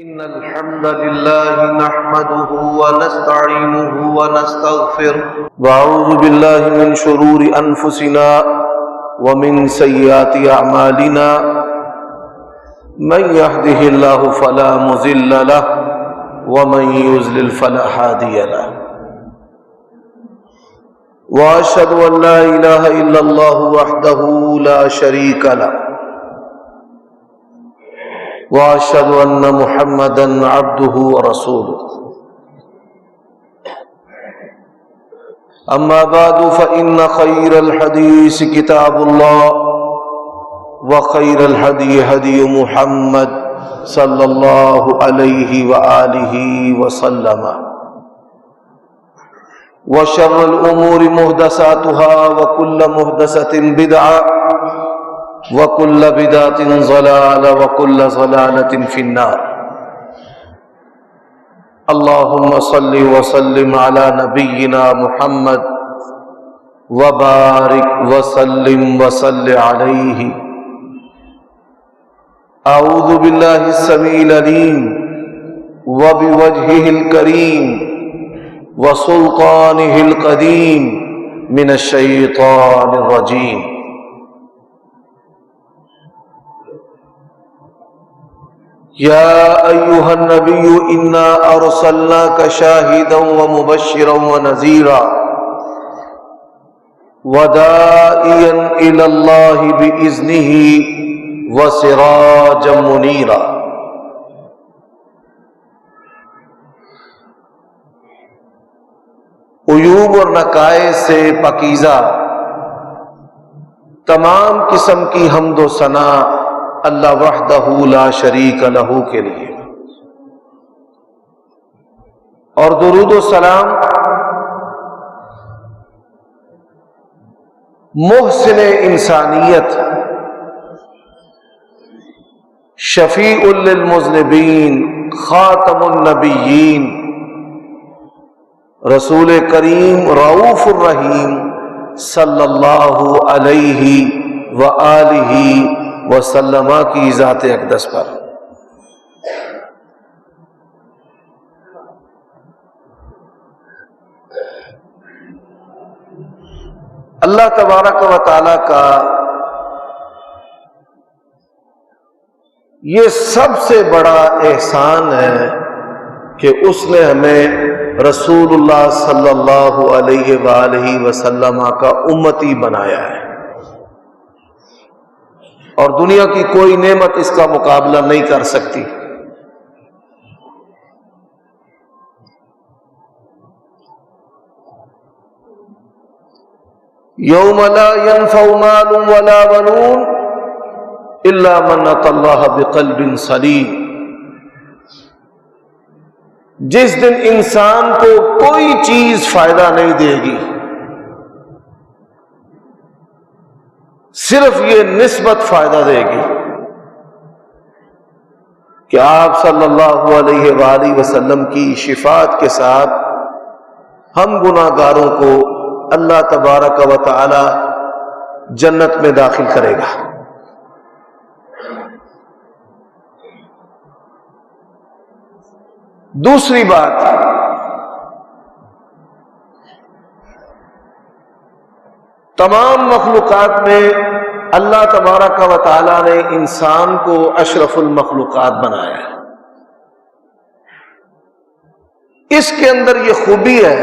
إن الحمد لله نحمده ونستعينه ونستغفره وأعوذ بالله من شرور أنفسنا ومن سيئات أعمالنا من يهده الله فلا مضل له ومن يضلل فلا هادي له وأشهد أن لا إله إلا الله وحده لا شريك له وأشهد أن محمدًا عبده ورسوله أما بعد فإن خير الحديث كتاب الله وخير الهدي هدي محمد صلى الله عليه وآله وسلم وشر الأمور محدثاتها وكل محدثة بدعة وَكُلَّ بِدْعَةٍ ضَلَالَةٍ وَكُلَّ ضَلَالَةٍ فِي النَّارِ اللهم صل وسلم على نبينا محمد وبارك وسلم وصل عليه أعوذ بالله السميع العليم وبوجهه الكريم وسلطانه القديم من الشيطان الرجيم يا أيها النبي إنا أرسلناك شاهدا ومبشرا ونذيرا وداعيا إلى الله بإذنه وسراجا منيرا عیوب اور نقائص سے پاکیزہ تمام قسم کی حمد و ثنا اللہ وحدہ لا شریک لہ کے لیے، اور درود و سلام محسن انسانیت شفیع للمذنبین خاتم النبیین رسول کریم رؤوف الرحیم صلی اللہ علیہ وآلہ وسلم کی ذات اقدس پر اللہ تبارک و تعالی کا یہ سب سے بڑا احسان ہے کہ اس نے ہمیں رسول اللہ صلی اللہ علیہ وآلہ وسلم کا امتی بنایا ہے، اور دنیا کی کوئی نعمت اس کا مقابلہ نہیں کر سکتی۔ یوم لا ينفع مال ولا بنون الا من اتى الله بقلب سلیم، جس دن انسان کو کوئی چیز فائدہ نہیں دے گی، صرف یہ نسبت فائدہ دے گی کہ آپ صلی اللہ علیہ وآلہ وسلم کی شفاعت کے ساتھ ہم گناہ گاروں کو اللہ تبارک و تعالی جنت میں داخل کرے گا۔ دوسری بات، تمام مخلوقات میں اللہ تبارک و تعالی نے انسان کو اشرف المخلوقات بنایا ہے۔ اس کے اندر یہ خوبی ہے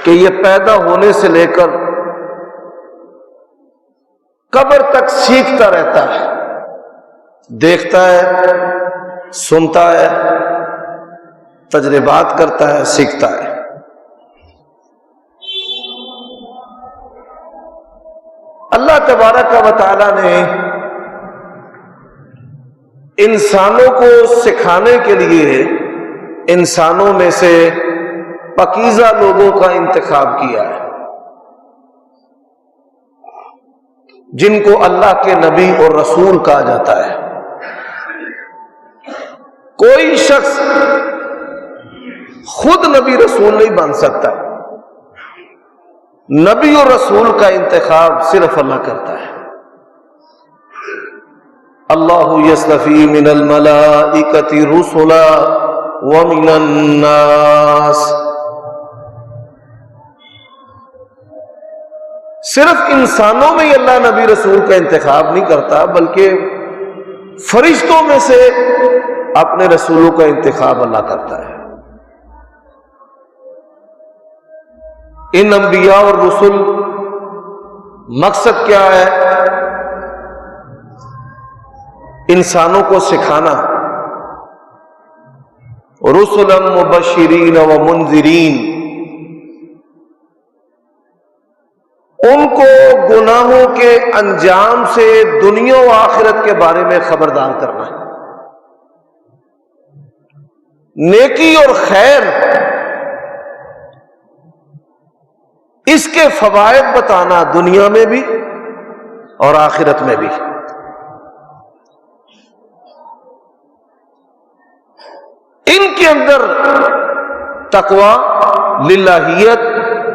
کہ یہ پیدا ہونے سے لے کر قبر تک سیکھتا رہتا ہے، دیکھتا ہے، سنتا ہے، تجربات کرتا ہے، سیکھتا ہے۔ اللہ تبارک و تعالی نے انسانوں کو سکھانے کے لیے انسانوں میں سے پاکیزہ لوگوں کا انتخاب کیا ہے، جن کو اللہ کے نبی اور رسول کہا جاتا ہے۔ کوئی شخص خود نبی رسول نہیں بن سکتا، نبی اور رسول کا انتخاب صرف اللہ کرتا ہے۔ اللہ یصطفی من الملائکۃ رسلا ومن الناس. صرف انسانوں میں ہی اللہ نبی رسول کا انتخاب نہیں کرتا، بلکہ فرشتوں میں سے اپنے رسولوں کا انتخاب اللہ کرتا ہے. ان انبیاء اور رسول مقصد کیا ہے؟ انسانوں کو سکھانا. رسلا مبشرین و منذرین، ان کو گناہوں کے انجام سے دنیا و آخرت کے بارے میں خبردار کرنا ہے، نیکی اور خیر اس کے فوائد بتانا، دنیا میں بھی اور آخرت میں بھی. ان کے اندر تقوی، للہیت،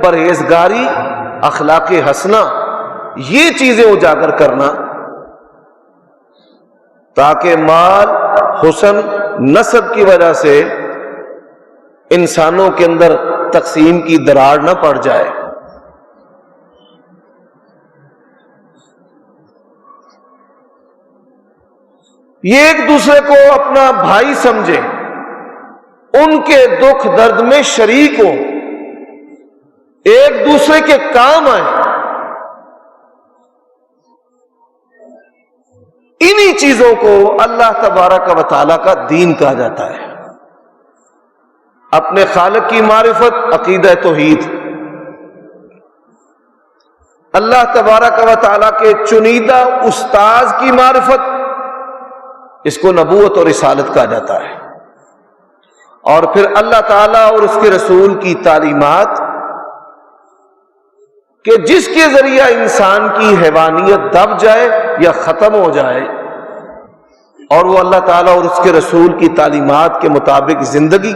پرہیزگاری، اخلاق حسنہ، یہ چیزیں اجاگر کرنا تاکہ مال، حسن، نسب کی وجہ سے انسانوں کے اندر تقسیم کی دراڑ نہ پڑ جائے. یہ ایک دوسرے کو اپنا بھائی سمجھیں، ان کے دکھ درد میں شریک ہوں، ایک دوسرے کے کام آئیں. انہی چیزوں کو اللہ تبارک و تعالی کا دین کہا جاتا ہے. اپنے خالق کی معرفت، عقیدہ توحید، اللہ تبارک و تعالی کے چنیدہ استاذ کی معرفت، اس کو نبوت اور رسالت کہا جاتا ہے. اور پھر اللہ تعالیٰ اور اس کے رسول کی تعلیمات کہ جس کے ذریعہ انسان کی حیوانیت دب جائے یا ختم ہو جائے اور وہ اللہ تعالیٰ اور اس کے رسول کی تعلیمات کے مطابق زندگی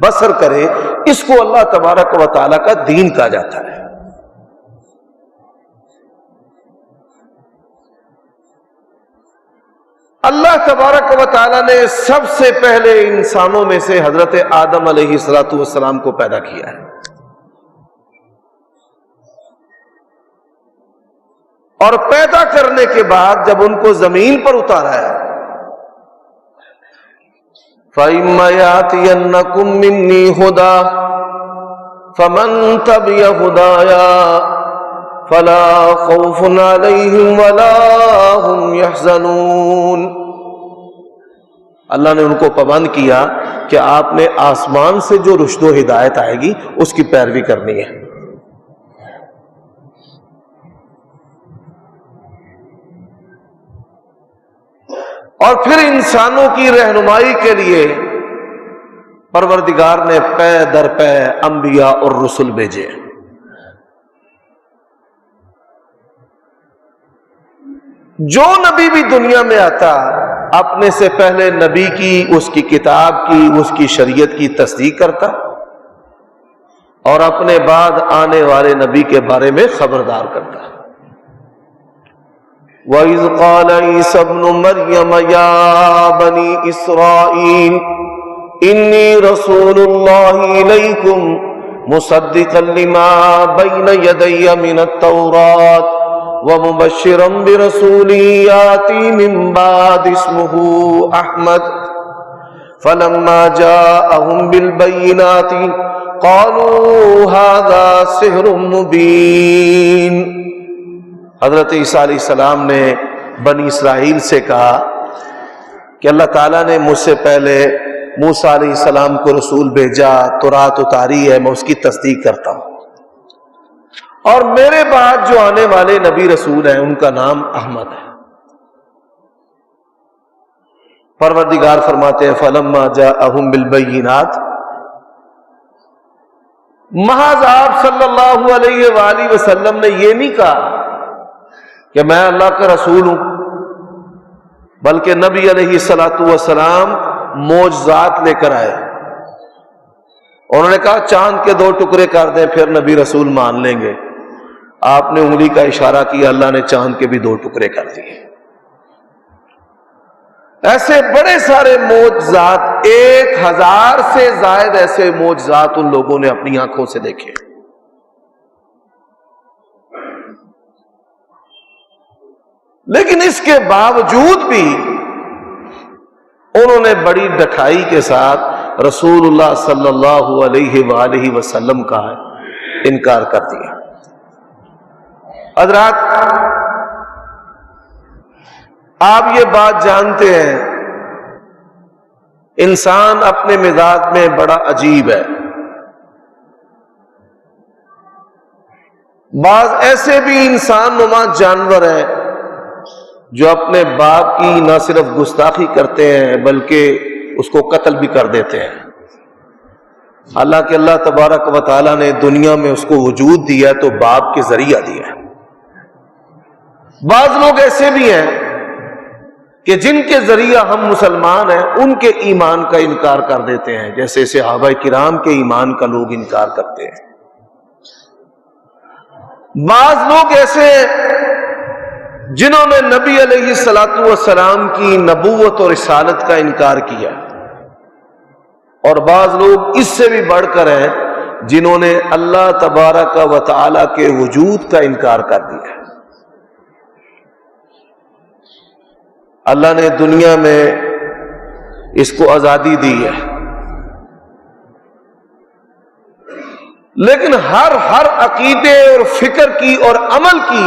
بسر کرے، اس کو اللہ تبارک و تعالیٰ کا دین کہا جاتا ہے. اللہ تبارک و تعالیٰ نے سب سے پہلے انسانوں میں سے حضرت آدم علیہ السلام کو پیدا کیا ہے، اور پیدا کرنے کے بعد جب ان کو زمین پر اتارا ہے، فَإِمَّا يَأْتِيَنَّكُم مِّنِّي هُدًى فَمَن تَبِعَ هُدَايَا فَلَا خَوْفٌ عَلَيْهِمْ وَلَا هُمْ يَحْزَنُونَ. اللہ نے ان کو پابند کیا کہ آپ نے آسمان سے جو رشد و ہدایت آئے گی اس کی پیروی کرنی ہے. اور پھر انسانوں کی رہنمائی کے لیے پروردگار نے پے در پے انبیاء اور رسل بھیجے. جو نبی بھی دنیا میں آتا اپنے سے پہلے نبی کی، اس کی کتاب کی، اس کی شریعت کی تصدیق کرتا اور اپنے بعد آنے والے نبی کے بارے میں خبردار کرتا. وَإِذْ قَالَ عِيسَى ابْنُ مَرْيَمَ يَا بَنِي إِسْرَائِيلَ إِنِّي رَسُولُ اللَّهِ إِلَيْكُمْ مُصَدِّقًا لِمَا بَيْنَ يَدَيَّ مِنَ التَّوْرَاةِ وَمُبَشِّرًا بِرَسُولٍ يَأْتِي مِن بَعْدِي اسْمُهُ أَحْمَدُ فَلَمَّا جَاءَهُم بِالْبَيِّنَاتِ قَالُوا هَذَا سِحْرٌ مُبِينٌ. حضرت عیسیٰ علیہ السلام نے بنی اسرائیل سے کہا کہ اللہ تعالیٰ نے مجھ سے پہلے موسیٰ علیہ السلام کو رسول بھیجا، تورات اتاری ہے، میں اس کی تصدیق کرتا ہوں، اور میرے بعد جو آنے والے نبی رسول ہیں ان کا نام احمد ہے. پروردگار فرماتے ہیں فَلَمَّا جَاءَهُم بِالْبَيِّنَاتِ، محض آپ صلی اللہ علیہ وآلہ وسلم نے یہ نہیں کہا کہ میں اللہ کا رسول ہوں، بلکہ نبی علیہ السلام معجزات لے کر آئے. انہوں نے کہا چاند کے 2 ٹکڑے کر دیں پھر نبی رسول مان لیں گے. آپ نے انگلی کا اشارہ کیا، اللہ نے چاند کے بھی 2 ٹکڑے کر دیے. ایسے بڑے سارے معجزات، 1000 سے زائد ایسے معجزات ان لوگوں نے اپنی آنکھوں سے دیکھے۔ لیکن اس کے باوجود بھی انہوں نے بڑی ڈٹائی کے ساتھ رسول اللہ صلی اللہ علیہ وآلہ وسلم کا انکار کر دیا۔ حضرات، آپ یہ بات جانتے ہیں، انسان اپنے مزاج میں بڑا عجیب ہے۔ بعض ایسے بھی انسان نما جانور ہیں جو اپنے باپ کی نہ صرف گستاخی کرتے ہیں بلکہ اس کو قتل بھی کر دیتے ہیں، حالانکہ اللہ تبارک و تعالیٰ نے دنیا میں اس کو وجود دیا تو باپ کے ذریعہ دیا ہے۔ بعض لوگ ایسے بھی ہیں کہ جن کے ذریعہ ہم مسلمان ہیں ان کے ایمان کا انکار کر دیتے ہیں، جیسے صحابہ کرام کے ایمان کا لوگ انکار کرتے ہیں۔ بعض لوگ ایسے جنہوں نے نبی علیہ الصلوۃ والسلام کی نبوت اور رسالت کا انکار کیا، اور بعض لوگ اس سے بھی بڑھ کر ہیں جنہوں نے اللہ تبارک و تعالی کے وجود کا انکار کر دیا۔ اللہ نے دنیا میں اس کو آزادی دی ہے، لیکن ہر عقیدے اور فکر کی اور عمل کی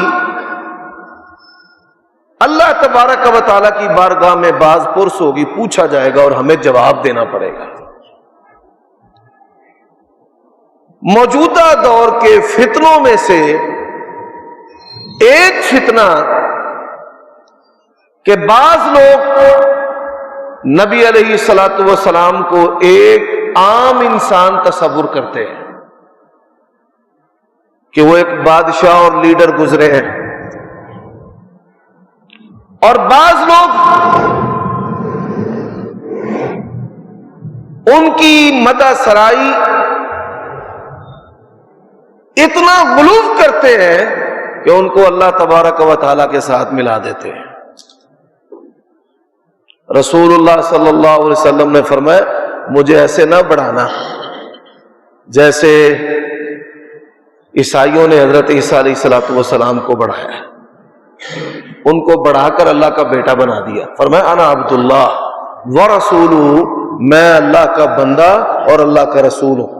اللہ تبارک و تعالیٰ کی بارگاہ میں باز پرس ہوگی، پوچھا جائے گا اور ہمیں جواب دینا پڑے گا۔ موجودہ دور کے فتنوں میں سے ایک فتنہ کہ بعض لوگ نبی علیہ الصلوۃ والسلام کو ایک عام انسان تصور کرتے ہیں کہ وہ ایک بادشاہ اور لیڈر گزرے ہیں، اور بعض لوگ ان کی مدح سرائی اتنا غلو کرتے ہیں کہ ان کو اللہ تبارک و تعالیٰ کے ساتھ ملا دیتے ہیں۔ رسول اللہ صلی اللہ علیہ وسلم نے فرمایا مجھے ایسے نہ بڑھانا جیسے عیسائیوں نے حضرت عیسیٰ علیہ الصلوۃ والسلام کو بڑھایا، ان کو بڑھا کر اللہ کا بیٹا بنا دیا۔ فرمایا انا عبد اللہ ورسولہ، میں اللہ کا بندہ اور اللہ کا رسول ہوں۔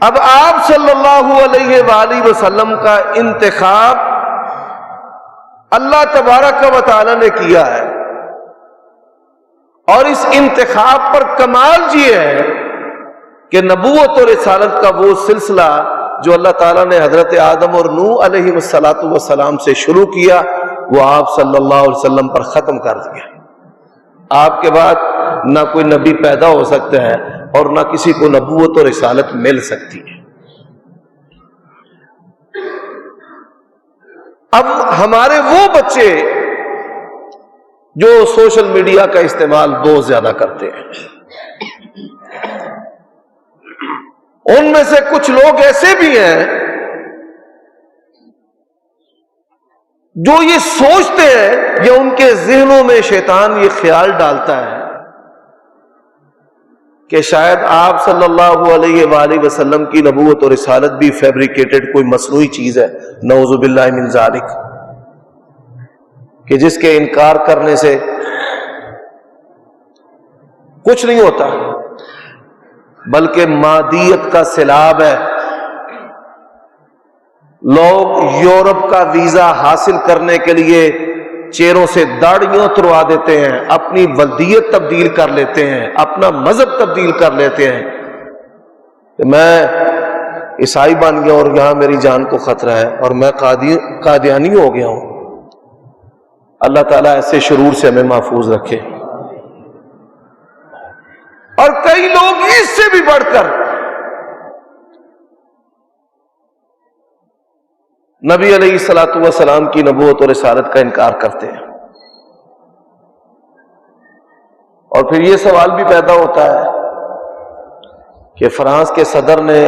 اب آپ صلی اللہ علیہ وآلہ وسلم کا انتخاب اللہ تبارک و تعالی نے کیا ہے، اور اس انتخاب پر کمال یہ ہے کہ نبوت اور رسالت کا وہ سلسلہ جو اللہ تعالیٰ نے حضرت آدم اور نوح علیہ السلام سے شروع کیا وہ آپ صلی اللہ علیہ وسلم پر ختم کر دیا۔ آپ کے بعد نہ کوئی نبی پیدا ہو سکتا ہے اور نہ کسی کو نبوت اور رسالت مل سکتی ہے۔ اب ہمارے وہ بچے جو سوشل میڈیا کا استعمال بہت زیادہ کرتے ہیں، ان میں سے کچھ لوگ ایسے بھی ہیں جو یہ سوچتے ہیں یا ان کے ذہنوں میں شیطان یہ خیال ڈالتا ہے کہ شاید آپ صلی اللہ علیہ وآلہ وسلم کی نبوت اور رسالت بھی فیبریکیٹڈ کوئی مصنوعی چیز ہے، نعوذ باللہ من ذالک، کہ جس کے انکار کرنے سے کچھ نہیں ہوتا بلکہ مادیت کا سیلاب ہے۔ لوگ یورپ کا ویزا حاصل کرنے کے لیے چہروں سے داڑھیاں اتروا دیتے ہیں، اپنی ولدیت تبدیل کر لیتے ہیں، اپنا مذہب تبدیل کر لیتے ہیں کہ میں عیسائی بن گیا اور یہاں میری جان کو خطرہ ہے اور میں قادیانی ہو گیا ہوں۔ اللہ تعالیٰ ایسے شرور سے ہمیں محفوظ رکھے۔ اور کئی لوگ اس سے بھی بڑھ کر نبی علیہ الصلوۃ والسلام کی نبوت اور رسالت کا انکار کرتے ہیں۔ اور پھر یہ سوال بھی پیدا ہوتا ہے کہ فرانس کے صدر نے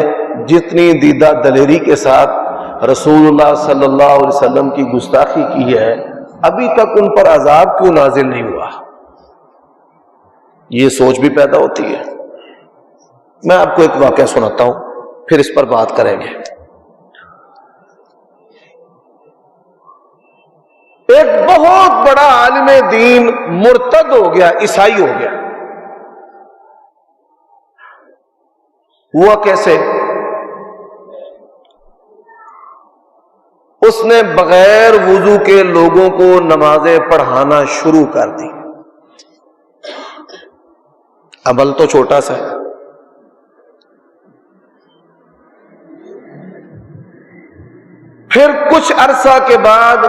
جتنی دیدہ دلیری کے ساتھ رسول اللہ صلی اللہ علیہ وسلم کی گستاخی کی ہے، ابھی تک ان پر عذاب کیوں نازل نہیں ہوا؟ یہ سوچ بھی پیدا ہوتی ہے۔ میں آپ کو ایک واقعہ سناتا ہوں، پھر اس پر بات کریں گے۔ ایک بہت بڑا عالم دین مرتد ہو گیا، عیسائی ہو گیا۔ ہوا کیسے؟ اس نے بغیر وضو کے لوگوں کو نمازیں پڑھانا شروع کر دی۔ عمل تو چھوٹا سا ہے، پھر کچھ عرصہ کے بعد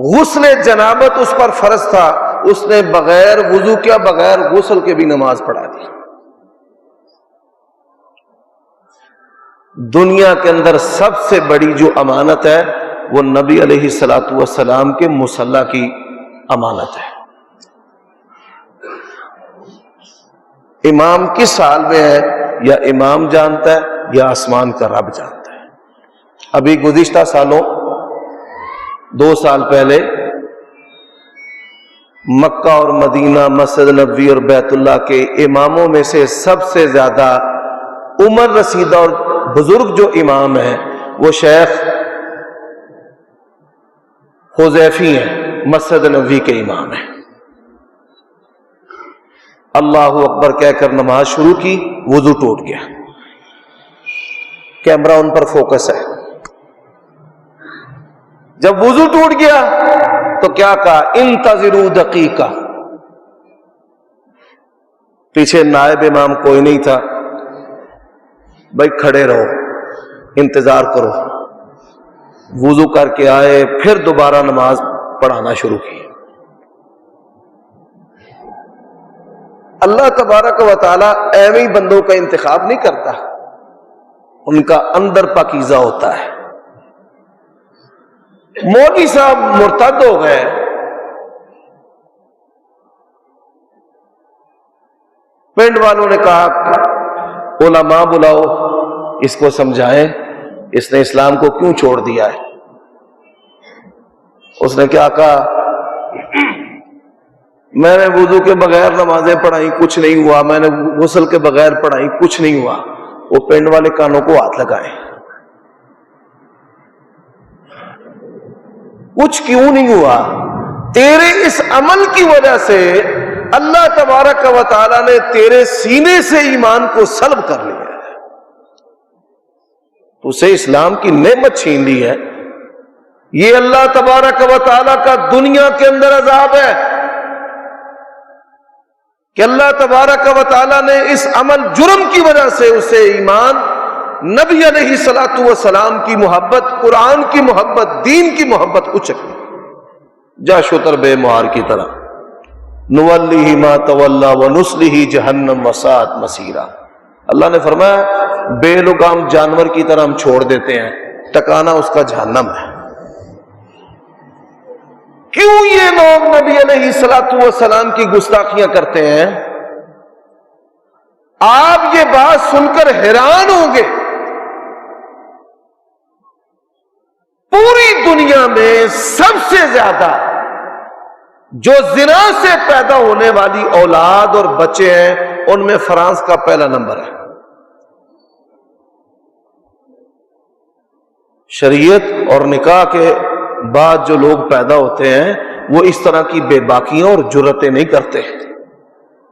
غسل جنابت اس پر فرض تھا، اس نے بغیر وضو کیا، بغیر غسل کے بھی نماز پڑھا دی۔ دنیا کے اندر سب سے بڑی جو امانت ہے وہ نبی علیہ الصلوۃ والسلام کے مصلی کی امانت ہے۔ امام کس حال میں ہے یا امام جانتا ہے یا آسمان کا رب جانتا ہے۔ ابھی گزشتہ سالوں 2 سال پہلے مکہ اور مدینہ، مسجد نبوی اور بیت اللہ کے اماموں میں سے سب سے زیادہ عمر رسیدہ اور بزرگ جو امام ہیں وہ شیخ حذیفی ہیں، مسجد نبوی کے امام ہیں۔ اللہ اکبر کہہ کر نماز شروع کی، وضو ٹوٹ گیا، کیمرہ ان پر فوکس ہے۔ جب وضو ٹوٹ گیا تو کیا کہا؟ انتظروا دقیقہ۔ پیچھے نائب امام کوئی نہیں تھا، بھائی کھڑے رہو، انتظار کرو۔ وضو کر کے آئے، پھر دوبارہ نماز پڑھانا شروع کی۔ اللہ تبارک و تعالیٰ ایویں بندوں کا انتخاب نہیں کرتا، ان کا اندر پاکیزہ ہوتا ہے۔ مولوی صاحب مرتد ہو گئے، پنڈ والوں نے کہا علماء بلاؤ، اس کو سمجھائیں اس نے اسلام کو کیوں چھوڑ دیا ہے۔ اس نے کیا کہا؟ میں نے وضو کے بغیر نمازیں پڑھائی، کچھ نہیں ہوا، میں نے غسل کے بغیر پڑھائی، کچھ نہیں ہوا۔ وہ پنڈ والے کانوں کو ہاتھ لگائیں، کچھ کیوں نہیں ہوا؟ تیرے اس عمل کی وجہ سے اللہ تبارک و تعالیٰ نے تیرے سینے سے ایمان کو سلب کر لیا ہے، تو اسے اسلام کی نعمت چھین لی ہے۔ یہ اللہ تبارک و تعالیٰ کا دنیا کے اندر عذاب ہے کہ اللہ تبارک و تعالیٰ نے اس عمل جرم کی وجہ سے اسے ایمان، نبی علیہ الصلوۃ والسلام کی محبت، قرآن کی محبت، دین کی محبت اچک لی، جا شتر بے مہار کی طرح۔ نولیہ ما تولی ونصلہ جہنم وساءت مصیرا۔ اللہ نے فرمایا بے لگام جانور کی طرح ہم چھوڑ دیتے ہیں، ٹکانا اس کا جہنم ہے۔ کیوں یہ لوگ نبی علیہ الصلوۃ والسلام کی گستاخیاں کرتے ہیں؟ آپ یہ بات سن کر حیران ہوں گے، پوری دنیا میں سب سے زیادہ جو زنا سے پیدا ہونے والی اولاد اور بچے ہیں ان میں فرانس کا پہلا نمبر ہے۔ شریعت اور نکاح کے بعد جو لوگ پیدا ہوتے ہیں وہ اس طرح کی بے باکیاں اور جرتیں نہیں کرتے،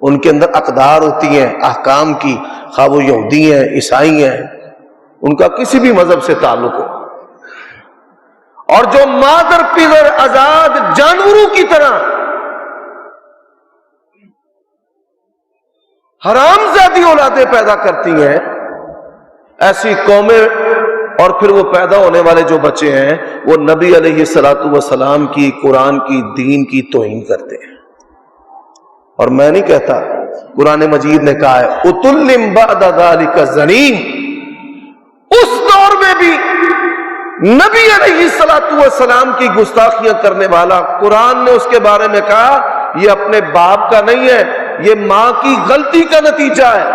ان کے اندر اقدار ہوتی ہیں احکام کی، خواہ وہ یہودی ہیں، عیسائی ہیں، ان کا کسی بھی مذہب سے تعلق ہو، اور جو مادر پدر آزاد جانوروں کی طرح حرام زادی اولادیں پیدا کرتی ہیں، ایسی قومیں، اور پھر وہ پیدا ہونے والے جو بچے ہیں وہ نبی علیہ الصلوۃ والسلام کی، قرآن کی، دین کی توہین کرتے ہیں۔ اور میں نہیں کہتا، قرآن مجید نے کہا ہے اتلم بعد ذلک زنیم۔ اس دور میں بھی نبی علیہ الصلوۃ والسلام کی گستاخیاں کرنے والا، قرآن نے اس کے بارے میں کہا یہ اپنے باپ کا نہیں ہے، یہ ماں کی غلطی کا نتیجہ ہے،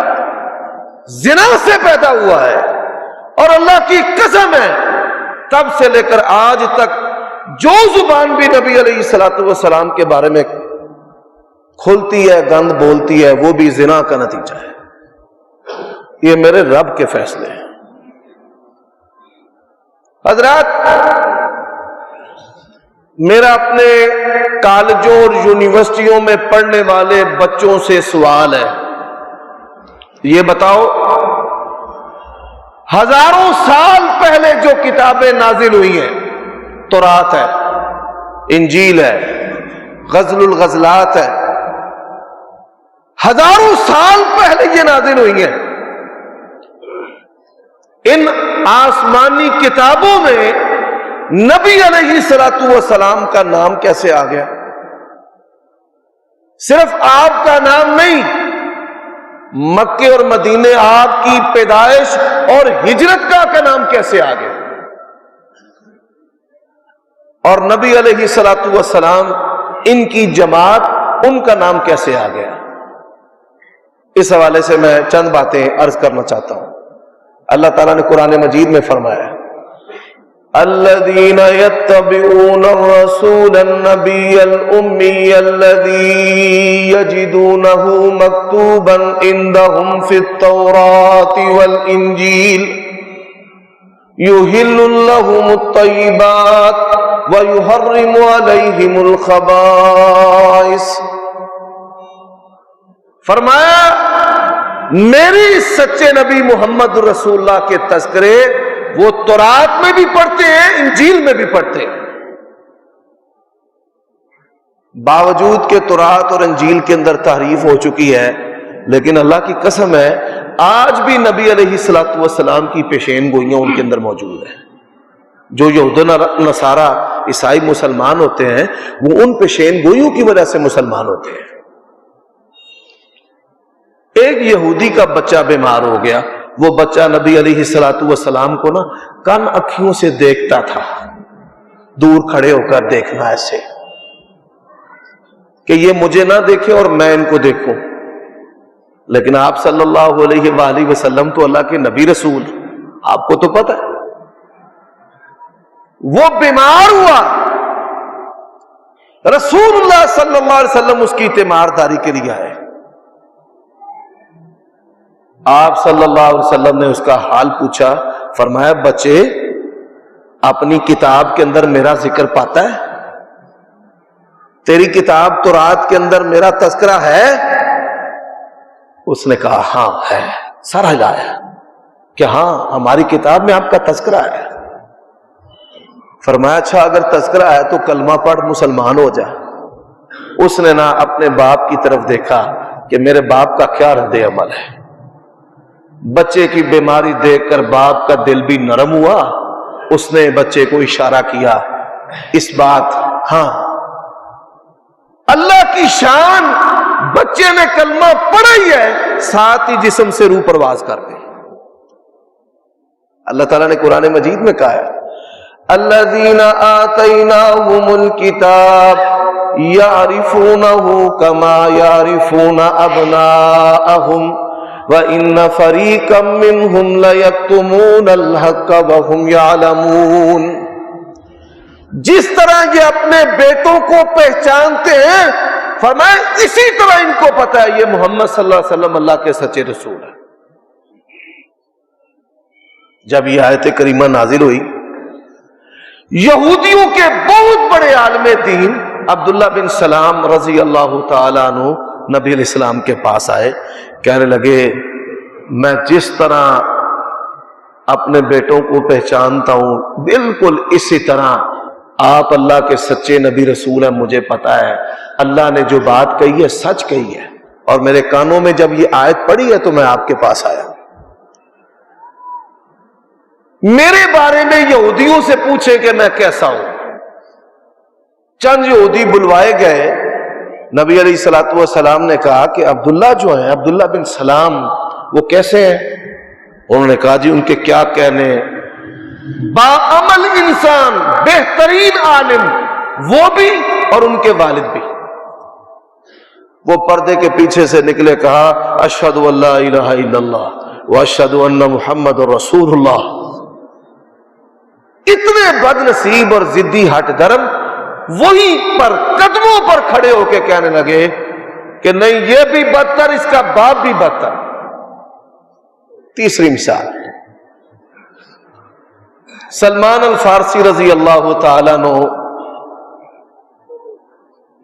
زنا سے پیدا ہوا ہے، اور اللہ کی قسم ہے تب سے لے کر آج تک جو زبان بھی نبی علیہ الصلوۃ والسلام کے بارے میں کھلتی ہے، گند بولتی ہے، وہ بھی زنا کا نتیجہ ہے۔ یہ میرے رب کے فیصلے ہیں۔ حضرات، میرا اپنے کالجوں اور یونیورسٹیوں میں پڑھنے والے بچوں سے سوال ہے، یہ بتاؤ ہزاروں سال پہلے جو کتابیں نازل ہوئی ہیں، تورات ہے، انجیل ہے، غزل الغزلات ہے، ہزاروں سال پہلے یہ نازل ہوئی ہیں، ان آسمانی کتابوں میں نبی علیہ الصلوۃ والسلام کا نام کیسے آ گیا؟ صرف آپ کا نام نہیں، مکے اور مدینے آپ کی پیدائش اور ہجرت کا نام کیسے آ گیا؟ اور نبی علیہ الصلوۃ والسلام، ان کی جماعت، ان کا نام کیسے آ گیا؟ اس حوالے سے میں چند باتیں عرض کرنا چاہتا ہوں۔ اللہ تعالیٰ نے قرآن مجید میں فرمایا ہے الذین یتبعون الرسول النبی الامی الذی یجدونہ مکتوبا عندہم فی التوراۃ والانجیل یحل لہم الطیبات ویحرم علیہم الخبائث۔ فرمایا میری سچے نبی محمد رسول اللہ کے تذکرے وہ تورات میں بھی پڑھتے ہیں، انجیل میں بھی پڑھتے ہیں، باوجود کہ تورات اور انجیل کے اندر تحریف ہو چکی ہے، لیکن اللہ کی قسم ہے آج بھی نبی علیہ الصلوۃ والسلام کی پیشین گوئیاں ان کے اندر موجود ہیں۔ جو یہود و نصارہ عیسائی مسلمان ہوتے ہیں وہ ان پیشین گوئیوں کی وجہ سے مسلمان ہوتے ہیں۔ ایک یہودی کا بچہ بیمار ہو گیا، وہ بچہ نبی علیہ الصلوۃ والسلام کو نا کن اکھیوں سے دیکھتا تھا، دور کھڑے ہو کر دیکھنا ایسے کہ یہ مجھے نہ دیکھے اور میں ان کو دیکھوں۔ لیکن آپ صلی اللہ علیہ وآلہ وسلم تو اللہ کے نبی رسول، آپ کو تو پتہ ہے۔ وہ بیمار ہوا، رسول اللہ صلی اللہ علیہ وسلم اس کی تیمارداری کے لیے آئے، آپ صلی اللہ علیہ وسلم نے اس کا حال پوچھا، فرمایا بچے اپنی کتاب کے اندر میرا ذکر پاتا ہے؟ تیری کتاب تورات کے اندر میرا تذکرہ ہے؟ اس نے کہا ہاں ہے، سر ہلایا کہ ہاں ہماری کتاب میں آپ کا تذکرہ ہے۔ فرمایا اچھا اگر تذکرہ ہے تو کلمہ پڑھ مسلمان ہو جا۔ اس نے نہ اپنے باپ کی طرف دیکھا کہ میرے باپ کا کیا رد عمل ہے۔ بچے کی بیماری دیکھ کر باپ کا دل بھی نرم ہوا، اس نے بچے کو اشارہ کیا، اس بات ہاں اللہ کی شان، بچے نے کلمہ پڑھا ہی ہے، ساتھ ہی جسم سے روح پرواز کر گئی۔ اللہ تعالیٰ نے قرآن مجید میں کہا ہے الذین آتیناہم الکتاب یعرفونہ کما یعرفون ابناءہم وَإِنَّ فَرِيقًا مِّنْهُمْ لَيَكْتُمُونَ الْحَقَّ وَهُمْ يَعْلَمُونَ۔ جس طرح یہ اپنے بیٹوں کو پہچانتے ہیں، فرمایا اسی طرح ان کو پتا ہے یہ محمد صلی اللہ علیہ وسلم اللہ کے سچے رسول ہیں۔ جب یہ آیت کریمہ نازل ہوئی، یہودیوں کے بہت بڑے عالم دین عبداللہ بن سلام رضی اللہ تعالیٰ عنہ نبی علیہ السلام کے پاس آئے، کہنے لگے میں جس طرح اپنے بیٹوں کو پہچانتا ہوں بالکل اسی طرح آپ اللہ کے سچے نبی رسول ہیں، مجھے پتا ہے اللہ نے جو بات کہی ہے سچ کہی ہے، اور میرے کانوں میں جب یہ آیت پڑھی ہے تو میں آپ کے پاس آیا۔ میرے بارے میں یہودیوں سے پوچھیں کہ میں کیسا ہوں۔ چند یہودی بلوائے گئے، نبی علیہ الصلوۃ والسلام نے کہا کہ عبداللہ جو ہیں، عبداللہ بن سلام، وہ کیسے ہیں؟ انہوں نے کہا جی ان کے کیا کہنے، باعمل انسان، بہترین عالم وہ بھی اور ان کے والد بھی۔ وہ پردے کے پیچھے سے نکلے، کہا اشہد ان لا الہ الا اللہ واشہد ان محمد رسول اللہ۔ اتنے بد نصیب اور ضدی ہٹ درم وہی پر قدموں پر کھڑے ہو کے کہنے لگے کہ نہیں یہ بھی بدتر، اس کا باپ بھی بدتر۔ تیسری مثال سلمان الفارسی رضی اللہ تعالیٰ عنہ،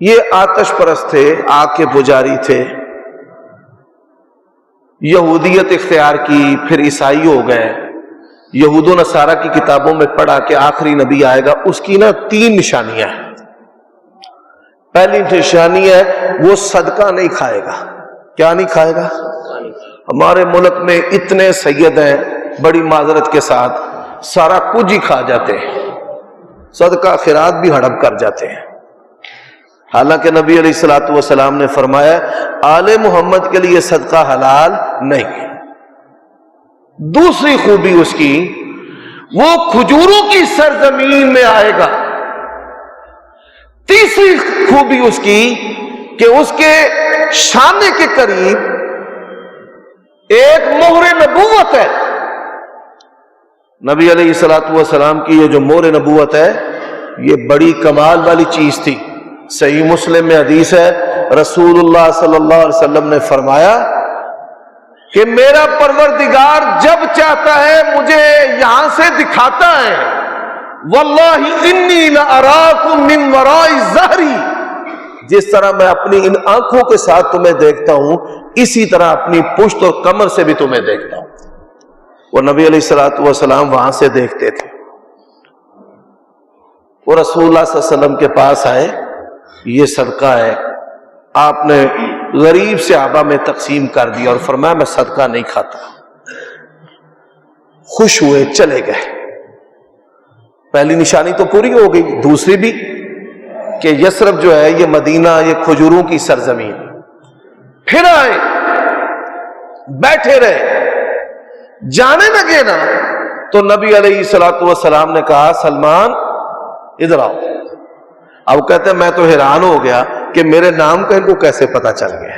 یہ آتش پرست تھے، آگ کے پجاری تھے، یہودیت اختیار کی، پھر عیسائی ہو گئے۔ یہود و نصارہ کی کتابوں میں پڑھا کہ آخری نبی آئے گا، اس کی 3 نشانیاں ہیں۔ پہلی نشانی ہے وہ صدقہ نہیں کھائے گا۔ کیا نہیں کھائے گا؟ ہمارے ملک میں اتنے سید ہیں بڑی معذرت کے ساتھ سارا کچھ ہی کھا جاتے ہیں، صدقہ خیرات بھی ہڑپ کر جاتے ہیں، حالانکہ نبی علیہ الصلوۃ والسلام نے فرمایا آل محمد کے لیے صدقہ حلال نہیں۔ دوسری خوبی اس کی، وہ کھجوروں کی سرزمین میں آئے گا۔ تیسری خوبی اس کی کہ اس کے شانے کے قریب ایک مہر نبوت ہے۔ نبی علیہ الصلوۃ والسلام کی یہ جو مہر نبوت ہے یہ بڑی کمال والی چیز تھی۔ صحیح مسلم میں حدیث ہے، رسول اللہ صلی اللہ علیہ وسلم نے فرمایا کہ میرا پروردگار جب چاہتا ہے مجھے یہاں سے دکھاتا ہے، واللہ انی لاراکم من وراء ظہری، جس طرح میں اپنی ان آنکھوں کے ساتھ تمہیں دیکھتا ہوں اسی طرح اپنی پشت اور کمر سے بھی تمہیں دیکھتا ہوں۔ وہ نبی علیہ الصلوۃ والسلام وہاں سے دیکھتے تھے۔ وہ رسول اللہ صلی اللہ علیہ وسلم کے پاس آئے، یہ صدقہ ہے، آپ نے غریب صحابہ میں تقسیم کر دیا اور فرمایا میں صدقہ نہیں کھاتا۔ خوش ہوئے، چلے گئے۔ پہلی نشانی تو پوری ہو گئی، دوسری بھی کہ یثرب جو ہے یہ مدینہ، یہ کھجوروں کی سرزمین۔ پھر آئے، بیٹھے رہے، جانے لگے نا تو نبی علیہ الصلوۃ والسلام نے کہا سلمان ادھر آؤ۔ اب کہتے ہیں میں تو حیران ہو گیا کہ میرے نام کا ان کو کیسے پتا چل گیا۔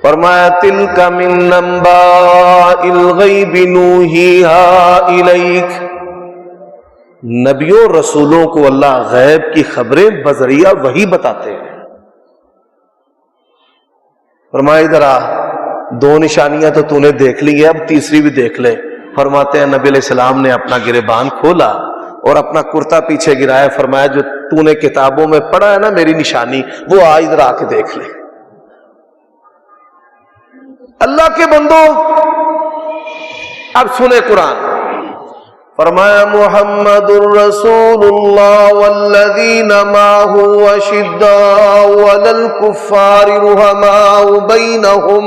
فرمایا تلک من انباء الغیب نوحیہا الیک، نبیوں رسولوں کو اللہ غیب کی خبریں بذریعہ وحی بتاتے ہیں۔ فرمایا ادھر آ، 2 نشانیاں تو نے دیکھ لی ہیں، اب تیسری بھی دیکھ لے۔ فرماتے ہیں نبی علیہ السلام نے اپنا گریبان کھولا اور اپنا کرتا پیچھے گرایا، فرمایا جو تو نے کتابوں میں پڑھا ہے نا میری نشانی، وہ ادھر آ کے دیکھ لے۔ اللہ کے بندو اب سنے قرآن، فرمایا محمد الرسول اللہ والذین معہ اشداء علی الکفار رحماء بینہم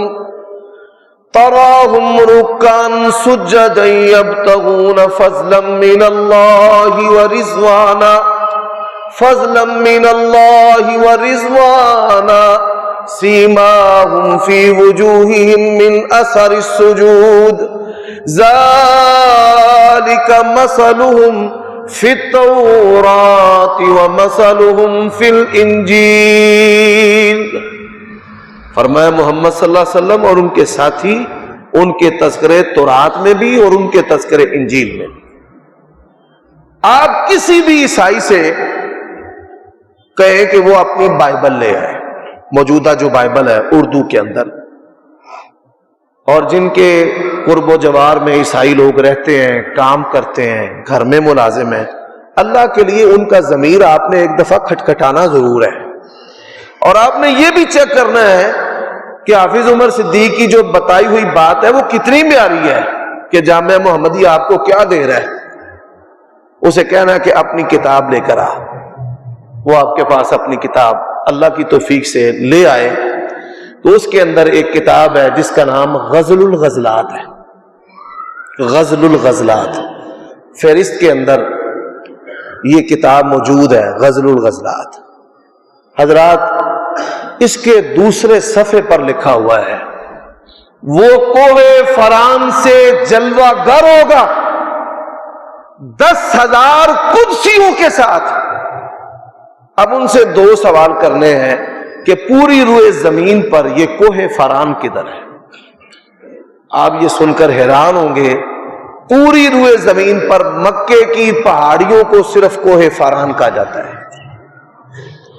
تراہم رکعا سجدا یبتغون فضلا من اللہ ورضوانا سیماہم فی وجوہہم من اثر السجود ذالک مثلہم فی التوراۃ ومثلہم فی الانجیل۔ فرمایا محمد صلی اللہ علیہ وسلم اور ان کے ساتھی، ان کے تذکرے تورات میں بھی اور ان کے تذکرے انجیل میں بھی۔ آپ کسی بھی عیسائی سے کہیں کہ وہ اپنی بائبل لے آئے، موجودہ جو بائبل ہے اردو کے اندر، اور جن کے قرب و جوار میں عیسائی لوگ رہتے ہیں، کام کرتے ہیں، گھر میں ملازم ہیں، اللہ کے لیے ان کا ضمیر آپ نے ایک دفعہ کھٹکھٹانا ضرور ہے، اور آپ نے یہ بھی چیک کرنا ہے کہ حافظ عمر صدیق کی جو بتائی ہوئی بات ہے وہ کتنی پیاری ہے، کہ جامعہ محمدیہ آپ کو کیا دے رہا ہے۔ اسے کہنا ہے کہ اپنی کتاب لے کر آ، وہ آپ کے پاس اپنی کتاب اللہ کی توفیق سے لے آئے، تو اس کے اندر ایک کتاب ہے جس کا نام غزل الغزلات ہے۔ غزل الغزلات فہرست کے اندر یہ کتاب موجود ہے، غزل الغزلات۔ حضرات اس کے دوسرے صفحے پر لکھا ہوا ہے وہ کوہ فران سے جلوہ گر ہوگا 10,000 قدسیوں کے ساتھ۔ اب ان سے 2 سوال کرنے ہیں کہ پوری روئے زمین پر یہ کوہ فران کدھر ہے؟ آپ یہ سن کر حیران ہوں گے پوری روئے زمین پر مکے کی پہاڑیوں کو صرف کوہ فاران کہا جاتا ہے.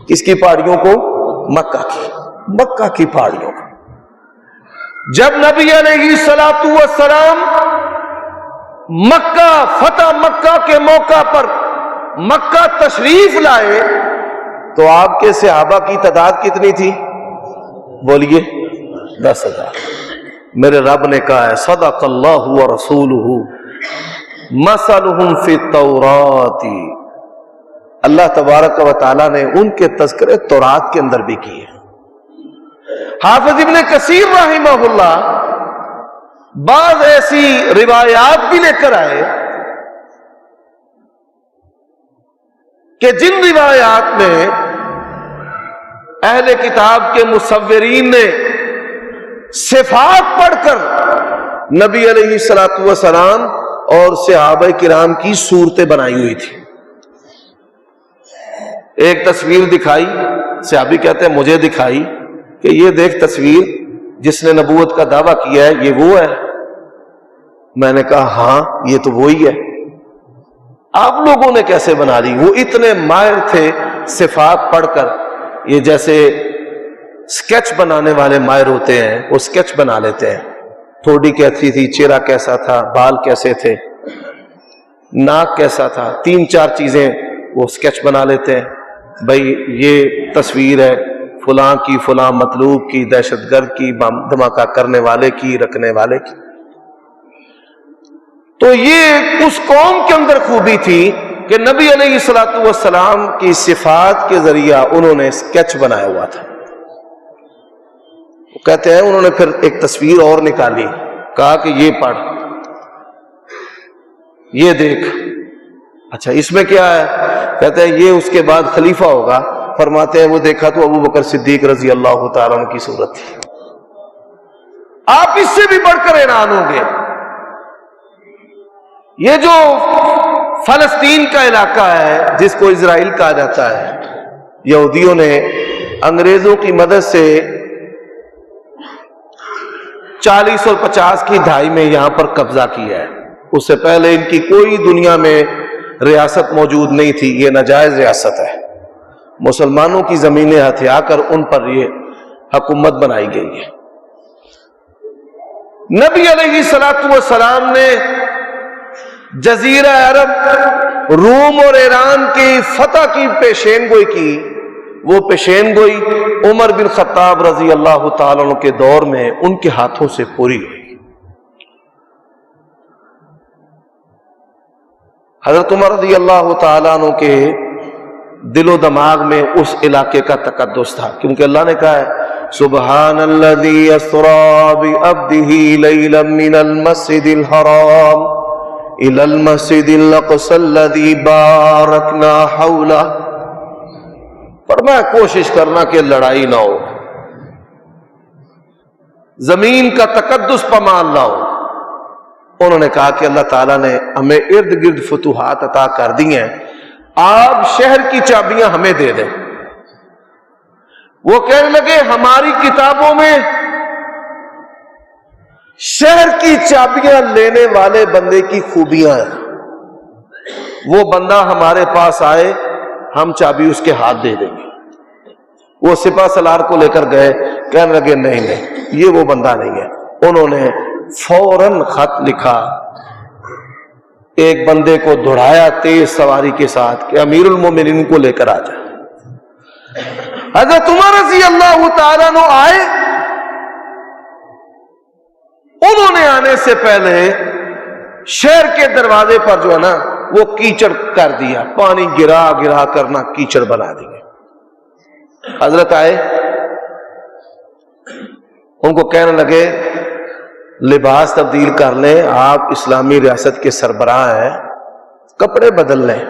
کس کی پہاڑیوں کو؟ مکہ کی پہاڑیوں کو. جب نبی علیہ الصلوۃ والسلام مکہ فتح مکہ کے موقع پر مکہ تشریف لائے تو آپ کے صحابہ کی تعداد کتنی تھی؟ بولیے 10,000. میرے رب نے کہا ہے صدق اللہ ورسولہ مثلہم فی التوراۃ. اللہ تبارک و تعالیٰ نے ان کے تذکرے تورات کے اندر بھی کیے. حافظ ابن کثیر رحمہ اللہ بعض ایسی روایات بھی لے کر آئے کہ جن روایات میں اہل کتاب کے مصورین نے صفات پڑھ کر نبی علیہ الصلوۃ والسلام اور صحابہ کرام کی صورتیں بنائی ہوئی تھی. ایک تصویر دکھائی، صحابی کہتے ہیں مجھے دکھائی کہ یہ دیکھ تصویر، جس نے نبوت کا دعویٰ کیا ہے یہ وہ ہے. میں نے کہا ہاں یہ تو وہی ہے. آپ لوگوں نے کیسے بنا لی؟ وہ اتنے ماہر تھے صفات پڑھ کر، یہ جیسے سکیچ بنانے والے ماہر ہوتے ہیں وہ سکیچ بنا لیتے ہیں. تھوڑی کیسی تھی، چہرہ کیسا تھا، بال کیسے تھے، ناک کیسا تھا، 3-4 چیزیں وہ سکیچ بنا لیتے ہیں. بھائی یہ تصویر ہے فلاں کی، فلاں مطلوب کی، دہشت گرد کی، دھماکہ کرنے والے کی، رکھنے والے کی. تو یہ اس قوم کے اندر خوبی تھی کہ نبی علیہ الصلوۃ والسلام کی صفات کے ذریعہ انہوں نے سکیچ بنایا ہوا تھا. وہ کہتے ہیں انہوں نے پھر ایک تصویر اور نکالی، کہا کہ یہ پڑھ، یہ دیکھ. اچھا اس میں کیا ہے؟ کہتے ہیں یہ اس کے بعد خلیفہ ہوگا. فرماتے ہیں وہ دیکھا تو ابو بکر صدیق رضی اللہ تعالیٰ عنہ کی صورت تھی. آپ اس سے بھی بڑھ کر حیران ہوں گے. یہ جو فلسطین کا علاقہ ہے جس کو اسرائیل کہا جاتا ہے، یہودیوں نے انگریزوں کی مدد سے 40 اور 50 کی دہائی میں یہاں پر قبضہ کیا ہے. اس سے پہلے ان کی کوئی دنیا میں ریاست موجود نہیں تھی. یہ ناجائز ریاست ہے. مسلمانوں کی زمینیں ہتھیا کر ان پر یہ حکومت بنائی گئی ہے. نبی علیہ الصلوۃ والسلام نے جزیرہ عرب، روم اور ایران کی فتح کی پیشین گوئی کی. وہ پیشین گوئی عمر بن خطاب رضی اللہ تعالیٰ عنہ کے دور میں ان کے ہاتھوں سے پوری ہوئی. حضرت عمر رضی اللہ تعالیٰ عنہ کے دل و دماغ میں اس علاقے کا تقدس تھا، کیونکہ اللہ نے کہا ہے سبحان الذی اسری بعبدہ لیلا من المسجد الحرام الی المسجد الاقصی الذی بارکنا حولہ. فرمایا کوشش کرنا کہ لڑائی نہ ہو، زمین کا تقدس پامان نہ ہو. انہوں نے کہا کہ اللہ تعالیٰ نے ہمیں ارد گرد فتوحات عطا کر دی ہیں، آپ شہر کی چابیاں ہمیں دے دیں. وہ کہنے لگے ہماری کتابوں میں شہر کی چابیاں لینے والے بندے کی خوبیاں ہیں. وہ بندہ ہمارے پاس آئے ہم چابی اس کے ہاتھ دے دیں گے. وہ سپہ سالار کو لے کر گئے، کہنے لگے نہیں یہ وہ بندہ نہیں ہے. انہوں نے فوراً خط لکھا، ایک بندے کو دوڑایا تیز سواری کے ساتھ کہ امیر المومنین کو لے کر آ جائے. حضرت عمر رضی اللہ تعالیٰ عنہ آئے. انہوں نے آنے سے پہلے شہر کے دروازے پر جو ہے نا وہ کیچڑ کر دیا، پانی گرا گرا کرنا کیچڑ بنا دیا. حضرت آئے، ان کو کہنے لگے لباس تبدیل کر لیں، آپ اسلامی ریاست کے سربراہ ہیں، کپڑے بدل لیں.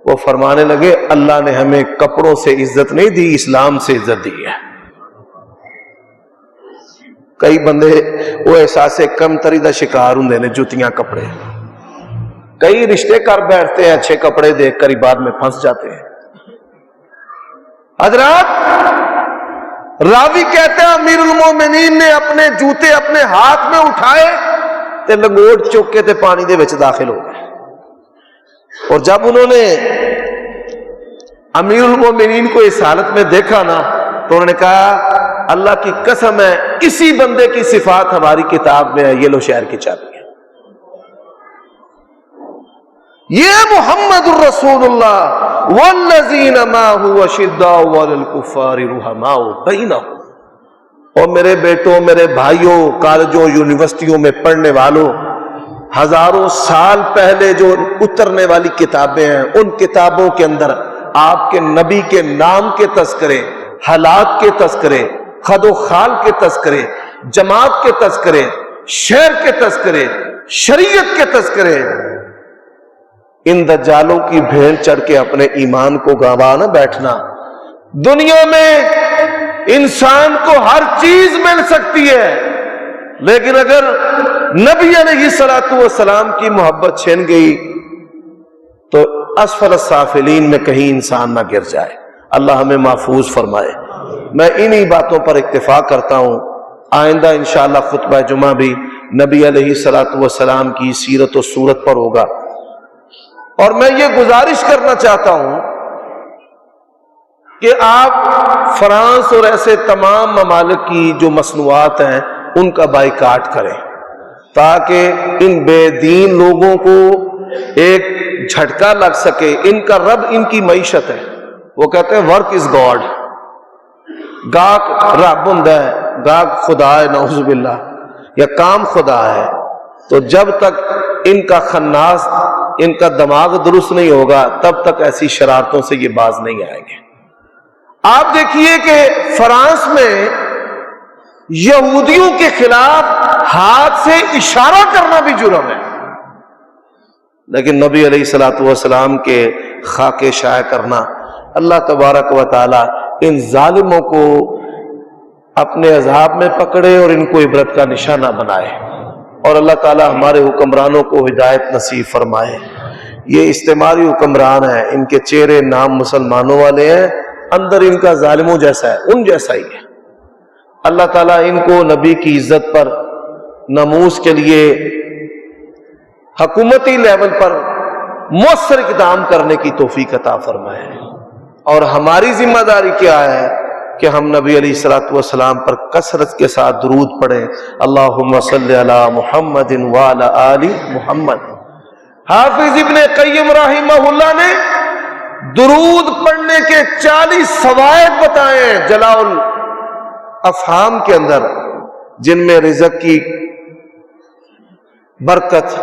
وہ فرمانے لگے اللہ نے ہمیں کپڑوں سے عزت نہیں دی، اسلام سے عزت دی ہے. کئی بندے وہ احساس کمتری دا شکار ہوں نے جوتیاں کپڑے، کئی رشتے کر بیٹھتے ہیں اچھے کپڑے دیکھ کر ہی بعد میں پھنس جاتے ہیں. حضرات راوی کہتے ہیں امیر المومنین نے اپنے جوتے اپنے ہاتھ میں اٹھائے، تے لنگوٹ چک کے تے پانی دے وچ داخل ہو گئے. اور جب انہوں نے امیر المومنین کو اس حالت میں دیکھا نا تو انہوں نے کہا اللہ کی قسم ہے اسی بندے کی صفات ہماری کتاب میں ہے، یہ لو شہر کی چابی ہے. یہ محمد الرسول اللہ والذین معہ اشداء علی الکفار رحماء بینہم. اور میرے بیٹوں، میرے بھائیوں، کالجوں یونیورسٹیوں میں پڑھنے والوں، ہزاروں سال پہلے جو اترنے والی کتابیں ہیں ان کتابوں کے اندر آپ کے نبی کے نام کے تذکرے، حالات کے تذکرے، خد و خال کے تذکرے، جماعت کے تذکرے، شہر کے تذکرے، شریعت کے تذکرے. ان دجالوں کی بھیڑ چڑھ کے اپنے ایمان کو گنوا نہ بیٹھنا. دنیا میں انسان کو ہر چیز مل سکتی ہے، لیکن اگر نبی علیہ الصلوۃ والسلام کی محبت چھن گئی تو اسفل السافلین میں کہیں انسان نہ گر جائے. اللہ ہمیں محفوظ فرمائے. میں انہی باتوں پر اکتفا کرتا ہوں. آئندہ انشاءاللہ خطبہ جمعہ بھی نبی علیہ الصلوۃ والسلام کی سیرت و صورت پر ہوگا. اور میں یہ گزارش کرنا چاہتا ہوں کہ آپ فرانس اور ایسے تمام ممالک کی جو مصنوعات ہیں ان کا بائیکاٹ کریں تاکہ ان بے دین لوگوں کو ایک جھٹکا لگ سکے. ان کا رب ان کی معیشت ہے. وہ کہتے ہیں ورک از گاڈ. گاہک رب ہوندا ہے، گاہک خدا ہے، نعوذ باللہ، یا کام خدا ہے. تو جب تک ان کا خناس، ان کا دماغ درست نہیں ہوگا تب تک ایسی شرارتوں سے یہ باز نہیں آئیں گے. آپ دیکھیے کہ فرانس میں یہودیوں کے خلاف ہاتھ سے اشارہ کرنا بھی جرم ہے، لیکن نبی علیہ الصلوۃ والسلام کے خاکے شائع کرنا. اللہ تبارک و تعالی ان ظالموں کو اپنے عذاب میں پکڑے اور ان کو عبرت کا نشانہ بنائے. اور اللہ تعالی ہمارے حکمرانوں کو ہدایت نصیب فرمائے. یہ استعماری حکمران ہیں، ان کے چہرے نام مسلمانوں والے ہیں، اندر ان کا ظالموں جیسا ہے، ان جیسا ہی ہے. اللہ تعالیٰ ان کو نبی کی عزت پر، ناموس کے لیے حکومتی لیول پر مؤثر اقدام کرنے کی توفیق عطا فرمائے. اور ہماری ذمہ داری کیا ہے کہ ہم نبی علیہ الصلوۃ والسلام پر کثرت کے ساتھ درود پڑھیں. اللہم صلی علی محمد وعلی آل محمد. حافظ ابن قیم رحمہ اللہ نے درود پڑھنے کے 40 فوائد بتائے ہیں جلاء الافہام کے اندر، جن میں رزق کی برکت،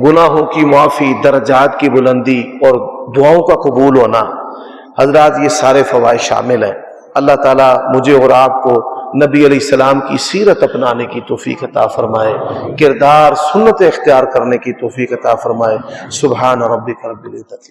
گناہوں کی معافی، درجات کی بلندی اور دعاؤں کا قبول ہونا. حضرات یہ سارے فوائد شامل ہیں. اللہ تعالیٰ مجھے اور آپ کو نبی علیہ السلام کی سیرت اپنانے کی توفیق عطا فرمائے، کردار سنت اختیار کرنے کی توفیق عطا فرمائے. سبحان ربک رب العزت.